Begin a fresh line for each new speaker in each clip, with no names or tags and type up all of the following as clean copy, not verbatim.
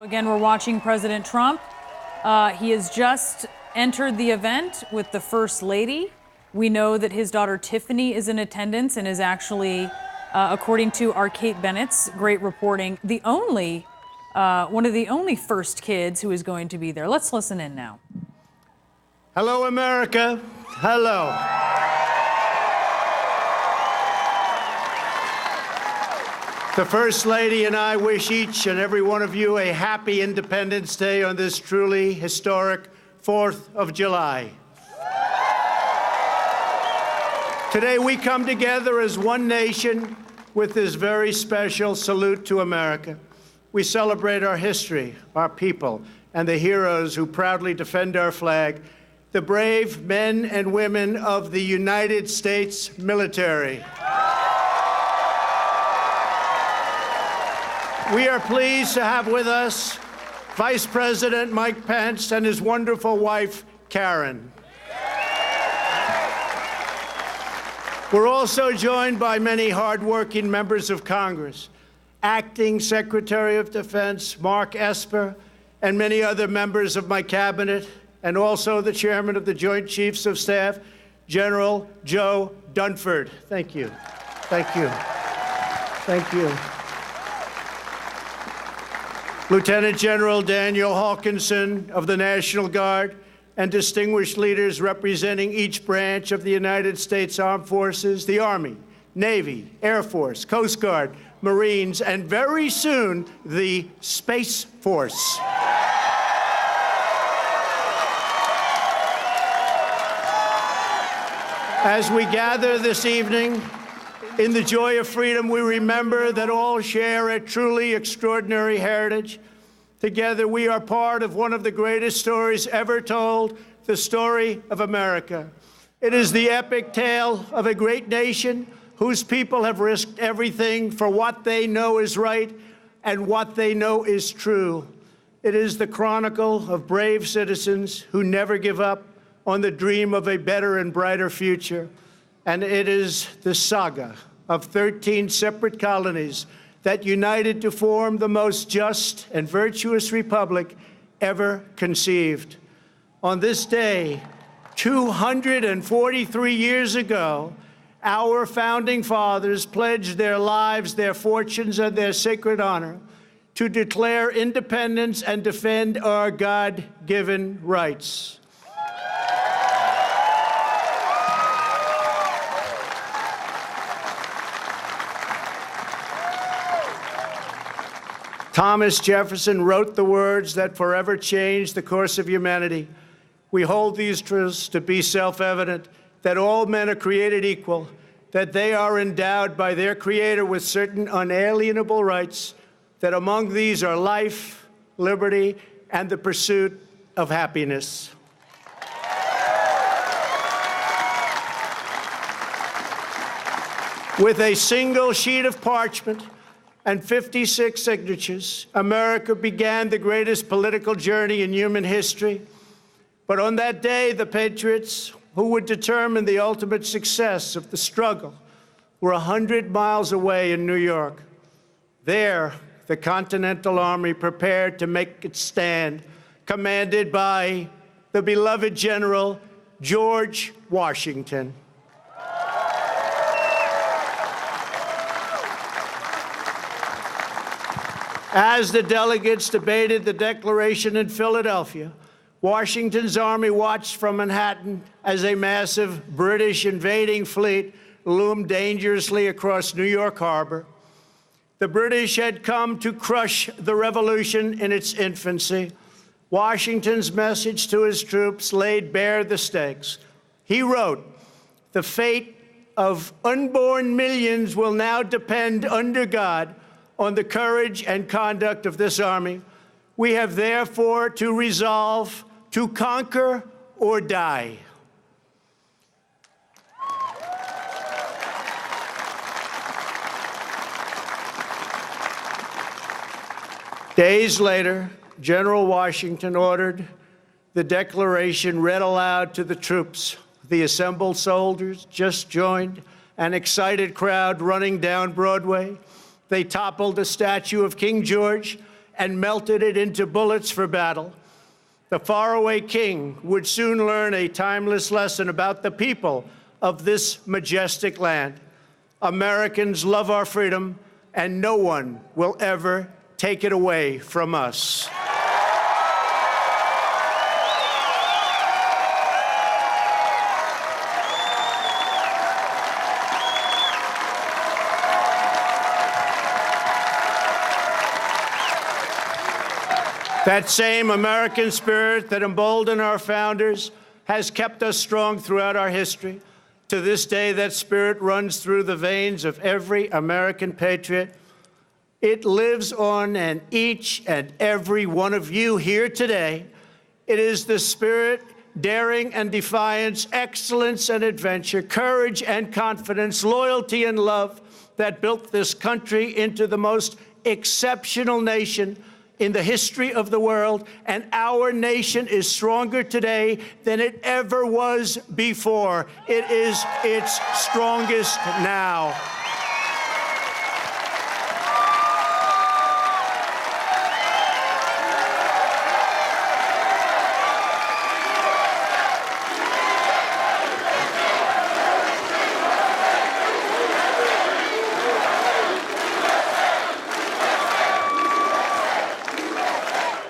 Again, we're watching President Trump. He has just entered the event with the First Lady. We know that his daughter Tiffany is in attendance and is actually, according to our Kate Bennett's great reporting, one of the only first kids who is going to be there. Let's listen in now.
Hello, America. Hello. The First Lady and I wish each and every one of you a happy Independence Day on this truly historic 4th of July. Today we come together as one nation with this very special salute to America. We celebrate our history, our people, and the heroes who proudly defend our flag, the brave men and women of the United States military. We are pleased to have with us Vice President Mike Pence and his wonderful wife, Karen. We're also joined by many hardworking members of Congress, Acting Secretary of Defense Mark Esper, and many other members of my cabinet, and also the Chairman of the Joint Chiefs of Staff, General Joe Dunford. Thank you. Thank you. Thank you. Lieutenant General Daniel Hawkinson of the National Guard, and distinguished leaders representing each branch of the United States Armed Forces, the Army, Navy, Air Force, Coast Guard, Marines, and very soon, the Space Force. As we gather this evening, in the joy of freedom, we remember that all share a truly extraordinary heritage. Together, we are part of one of the greatest stories ever told, the story of America. It is the epic tale of a great nation whose people have risked everything for what they know is right and what they know is true. It is the chronicle of brave citizens who never give up on the dream of a better and brighter future. And it is the saga of 13 separate colonies that united to form the most just and virtuous republic ever conceived. On this day, 243 years ago, our founding fathers pledged their lives, their fortunes, and their sacred honor to declare independence and defend our God-given rights. Thomas Jefferson wrote the words that forever changed the course of humanity. We hold these truths to be self-evident, that all men are created equal, that they are endowed by their Creator with certain unalienable rights, that among these are life, liberty, and the pursuit of happiness. With a single sheet of parchment and 56 signatures, America began the greatest political journey in human history. But on that day, the patriots who would determine the ultimate success of the struggle were 100 miles away in New York. There, the Continental Army prepared to make its stand, commanded by the beloved General George Washington. As the delegates debated the Declaration in Philadelphia, Washington's army watched from Manhattan as a massive British invading fleet loomed dangerously across New York Harbor. The British had come to crush the revolution in its infancy. Washington's message to his troops laid bare the stakes. He wrote, "The fate of unborn millions will now depend under God on the courage and conduct of this army. We have therefore to resolve to conquer or die." Days later, General Washington ordered the Declaration read aloud to the troops. The assembled soldiers just joined an excited crowd running down Broadway. They toppled the statue of King George and melted it into bullets for battle, the faraway king would soon learn a timeless lesson about the people of this majestic land. Americans love our freedom, and no one will ever take it away from us. That same American spirit that emboldened our founders has kept us strong throughout our history. To this day, that spirit runs through the veins of every American patriot. It lives on in each and every one of you here today. It is the spirit, daring and defiance, excellence and adventure, courage and confidence, loyalty and love that built this country into the most exceptional nation in the history of the world, and our nation is stronger today than it ever was before. It is its strongest now.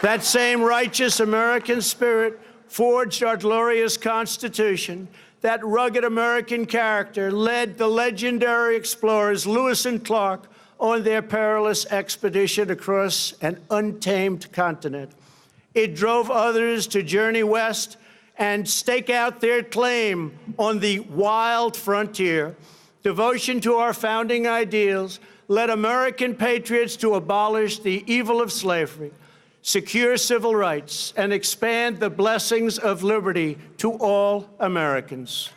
That same righteous American spirit forged our glorious Constitution. That rugged American character led the legendary explorers Lewis and Clark on their perilous expedition across an untamed continent. It drove others to journey west and stake out their claim on the wild frontier. Devotion to our founding ideals led American patriots to abolish the evil of slavery, secure civil rights, and expand the blessings of liberty to all Americans.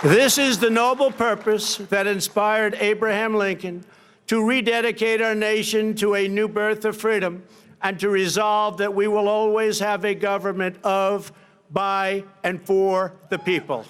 This is the noble purpose that inspired Abraham Lincoln to rededicate our nation to a new birth of freedom and to resolve that we will always have a government of, by, and for the people.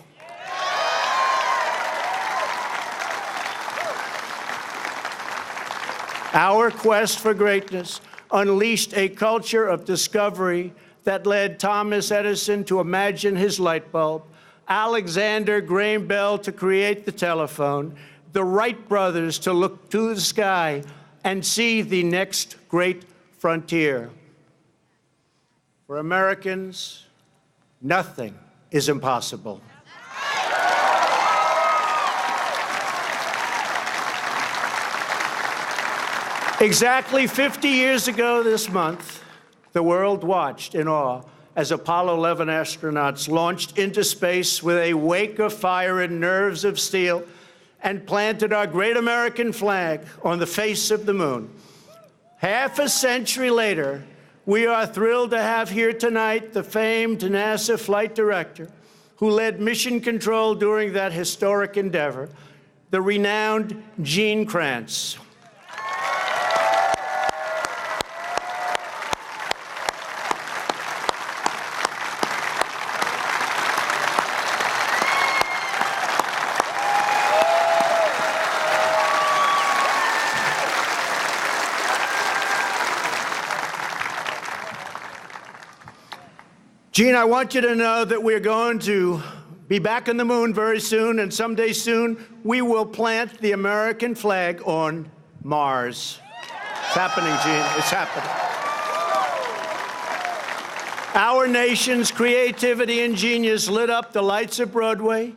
Our quest for greatness unleashed a culture of discovery that led Thomas Edison to imagine his light bulb, Alexander Graham Bell to create the telephone, the Wright brothers to look to the sky and see the next great frontier. For Americans, nothing is impossible. Exactly 50 years ago this month, the world watched in awe as Apollo 11 astronauts launched into space with a wake of fire and nerves of steel and planted our great American flag on the face of the moon. Half a century later, we are thrilled to have here tonight the famed NASA flight director who led mission control during that historic endeavor, the renowned Gene Kranz. Gene, I want you to know that we're going to be back on the moon very soon, and someday soon we will plant the American flag on Mars. It's happening, Gene. It's happening. Our nation's creativity and genius lit up the lights of Broadway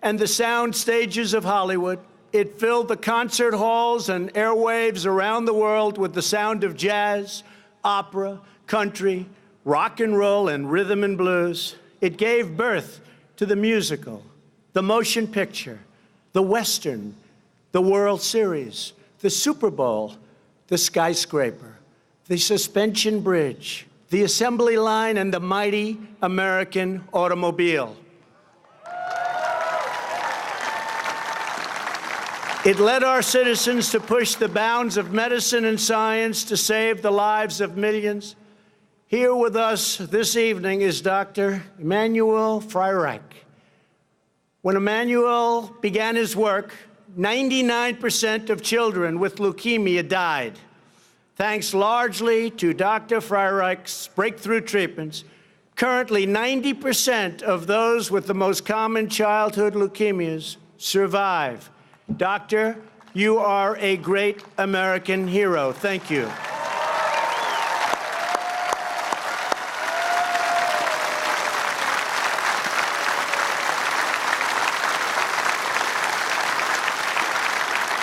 and the sound stages of Hollywood. It filled the concert halls and airwaves around the world with the sound of jazz, opera, country, rock and roll, and rhythm and blues. It gave birth to the musical, the motion picture, the Western, the World Series, the Super Bowl, the skyscraper, the suspension bridge, the assembly line, and the mighty American automobile. It led our citizens to push the bounds of medicine and science to save the lives of millions. Here with us this evening is Dr. Emanuel Freireich. When Emmanuel began his work, 99% of children with leukemia died. Thanks largely to Dr. Freireich's breakthrough treatments, currently 90% of those with the most common childhood leukemias survive. Doctor, you are a great American hero. Thank you.